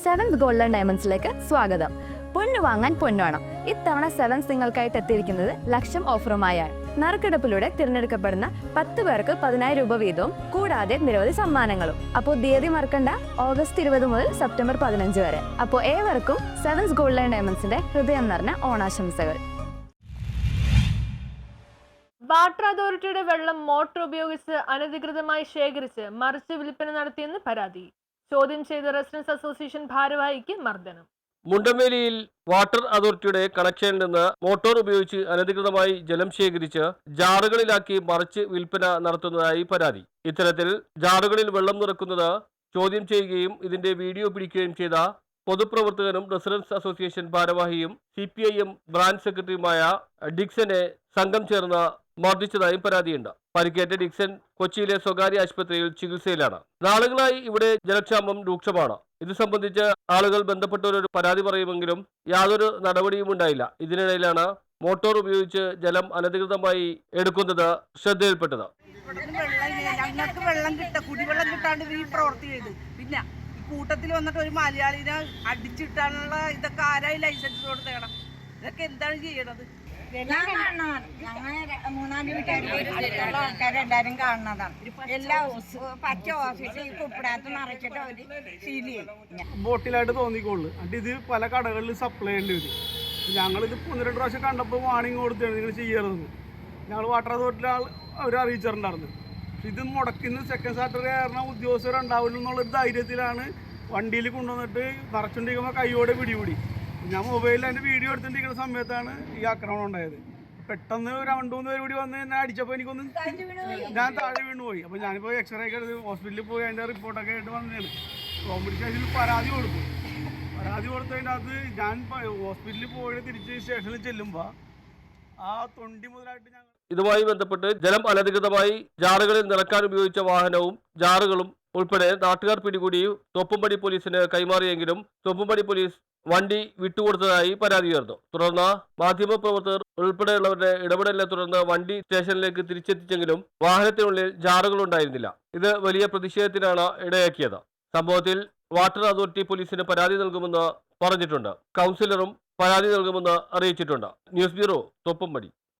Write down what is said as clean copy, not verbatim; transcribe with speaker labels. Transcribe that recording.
Speaker 1: Sevens golden ഡയമണ്ട്സിലേക്ക് സ്വാഗതം. പൊന്നു വാങ്ങാൻ പൊന്നുവേണം. ഇത്തവണ സെവൻസ് നിങ്ങൾക്കായിട്ട് എത്തിയിരിക്കുന്നത് ലക്ഷം ഓഫറുമായാണ്. നറുക്കെടുപ്പിലൂടെ തിരഞ്ഞെടുക്കപ്പെടുന്ന 10 പേർക്ക് 10,000 രൂപ വീതവും കൂടാതെ നിരവധി സമ്മാനങ്ങളും. അപ്പോൾ തീയതി മറക്കണ്ട, ഓഗസ്റ്റ് 20 മുതൽ സെപ്റ്റംബർ 15 വരെ. അപ്പോൾ ഏവർക്കും സെവൻസ് ഗോൾഡൻ ഡയമണ്ട്സിന്റെ ഹൃദയം നിറഞ്ഞ ഓണാശംസകൾ.
Speaker 2: വാട്ടർ അതോറിറ്റിയുടെ വെള്ളം മോട്ടോർ ഉപയോഗിച്ച് അനധികൃതമായി ശേഖരിച്ച് മറിച്ച് വിൽപ്പന നടത്തിയെന്ന് പരാതി. ചോദ്യം ചെയ്ത റെസിഡൻസ് അസോസിയേഷൻ ഭാരവാഹിക്ക് മർദ്ദനം.
Speaker 3: മുണ്ടംവേലിയിൽ വാട്ടർ അതോറിറ്റിയുടെ കണക്ഷനിൽ നിന്ന് മോട്ടോർ ഉപയോഗിച്ച് അനധികൃതമായി ജലം ശേഖരിച്ച് ജാറുകളിലാക്കി മറിച്ച് വിൽപ്പന നടത്തുന്നതായി പരാതി. ഇത്തരത്തിൽ ജാറുകളിൽ വെള്ളം നിറക്കുന്നത് ചോദ്യം ചെയ്യുകയും ഇതിന്റെ വീഡിയോ പിടിക്കുകയും ചെയ്ത പൊതുപ്രവർത്തകനും റെസിഡൻസ് അസോസിയേഷൻ ഭാരവാഹിയും CPIM ബ്രാഞ്ച് സെക്രട്ടറിയുമായ ഡിക്സനെ സംഘം ചേർന്ന് മർദ്ദിച്ചതായും പരാതിയുണ്ട്. പരിക്കേറ്റ ഡിക്സൺ കൊച്ചിയിലെ സ്വകാര്യ ആശുപത്രിയിൽ ചികിത്സയിലാണ്. നാളുകളായി ഇവിടെ ജലക്ഷാമം രൂക്ഷമാണ്. ഇത് സംബന്ധിച്ച് ആളുകൾ ബന്ധപ്പെട്ടവരൊരു പരാതി പറയുമെങ്കിലും യാതൊരു നടപടിയും ഉണ്ടായില്ല. ഇതിനിടയിലാണ് മോട്ടോർ ഉപയോഗിച്ച് ജലം അനധികൃതമായി എടുക്കുന്നത് ശ്രദ്ധയിൽപ്പെട്ടത്.
Speaker 4: ഞങ്ങൾക്ക് വെള്ളം കുടിവെള്ളം കിട്ടാണ്ട് ഈ പ്രവൃത്തി ചെയ്തു. പിന്നെ കൂട്ടത്തിൽ വന്നിട്ട് ഒരു മലയാളിനെ അടിച്ചിട്ടാനുള്ള ഇതൊക്കെ ആരായി ലൈസൻസ് കൊടുത്തേക്കണം? ഇതൊക്കെ എന്താണ് ചെയ്യണത്?
Speaker 5: ആൾക്കാരെല്ലാരും കാണുന്നതാണ്. എല്ലാ പച്ച ഓഫീസിൽ കുപ്പിടാത്ത നിറച്ചിട്ട് അവര് സീൽ ചെയ്യും.
Speaker 6: ബോട്ടിലായിട്ട് തോന്നിക്കോളൂ. എന്നിട്ട് ഇത് പല കടകളിൽ സപ്ലൈ ചെയ്യേണ്ടി വരും. ഞങ്ങളിത് 1-2 പ്രാവശ്യം കണ്ടപ്പോൾ വാണിംഗ് കൊടുത്താണ് നിങ്ങൾ ചെയ്യരുതെന്ന്. ഞങ്ങൾ വാട്ടർ അതോറിറ്റിയിൽ അവർ അറിയിച്ചിട്ടുണ്ടായിരുന്നു. ഇത് മുടക്കുന്ന സെക്കൻഡ് സാറ്റർഡേ കാരണം ഉദ്യോഗസ്ഥരുണ്ടാവില്ല എന്നുള്ളൊരു ധൈര്യത്തിലാണ് വണ്ടിയിൽ കൊണ്ടുവന്നിട്ട് നിറച്ചുകൊണ്ടിരിക്കുമ്പോൾ കൈയോടെ പിടികൂടി. ഞാൻ മൊബൈലിൽ അതിൻ്റെ വീഡിയോ എടുത്തിട്ടിരിക്കുന്ന സമയത്താണ് ഈ ആക്രമണം ഉണ്ടായത്. പെട്ടെന്ന് 2-3 പേര് കൂടി വന്ന് എന്നെ അടിച്ചപ്പോൾ ഞാൻ താഴെ വീണ് പോയി. അപ്പോൾ ഞാനിപ്പോൾ എക്സ്റേ ഒക്കെ എടുത്ത് ഹോസ്പിറ്റലിൽ പോയി അതിൻ്റെ റിപ്പോർട്ടൊക്കെ ആയിട്ട് വന്നതാണ്. കോമ്പറ്റീഷനിൽ പരാതി കൊടുത്തതിൻ്റെ അകത്ത് ഞാൻ ഹോസ്പിറ്റലിൽ പോയി തിരിച്ച് സ്റ്റേഷനിൽ ചെല്ലുമ്പോൾ ആ തൊണ്ടി മുതലായിട്ട് ഞങ്ങൾ
Speaker 3: ഇതുമായി ബന്ധപ്പെട്ട് ജലം അനധികൃതമായി ജാറുകളിൽ നിറക്കാൻ ഉപയോഗിച്ച വാഹനവും ജാറുകളും ഉൾപ്പെടെ നാട്ടുകാർ പിടികൂടി തോപ്പുംപടി പോലീസിന് കൈമാറിയെങ്കിലും തോപ്പുംപടി പോലീസ് വണ്ടി വിട്ടുകൊടുത്തതായി പരാതി ഉയർന്നു. തുടർന്ന് മാധ്യമപ്രവർത്തകർ ഉൾപ്പെടെയുള്ളവരുടെ ഇടപെടലിനെ തുടർന്ന് വണ്ടി സ്റ്റേഷനിലേക്ക് തിരിച്ചെത്തിച്ചെങ്കിലും വാഹനത്തിനുള്ളിൽ ജാറുകൾ ഉണ്ടായിരുന്നില്ല. ഇത് വലിയ പ്രതിഷേധത്തിനാണ് ഇടയാക്കിയത്. സംഭവത്തിൽ വാട്ടർ അതോറിറ്റി പോലീസിന് പരാതി നൽകുമെന്ന് പറഞ്ഞിട്ടുണ്ട്. കൗൺസിലറും പരാതി നൽകുമെന്ന് അറിയിച്ചിട്ടുണ്ട്. News bureau, Thoppumpady.